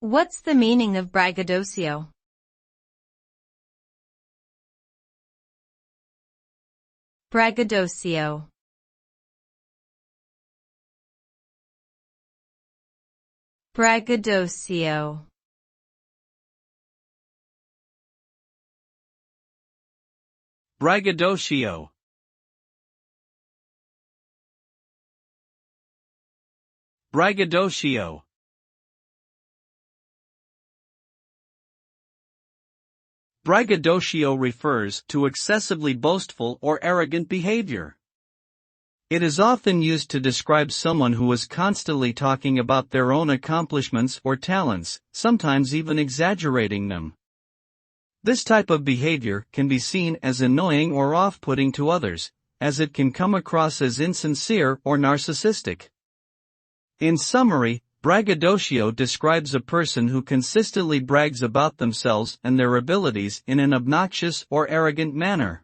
What's the meaning of braggadocio? Braggadocio. Braggadocio. Braggadocio. Braggadocio. Braggadocio refers to excessively boastful or arrogant behavior. It is often used to describe someone who is constantly talking about their own accomplishments or talents, sometimes even exaggerating them. This type of behavior can be seen as annoying or off-putting to others, as it can come across as insincere or narcissistic. In summary, braggadocio describes a person who consistently brags about themselves and their abilities in an obnoxious or arrogant manner.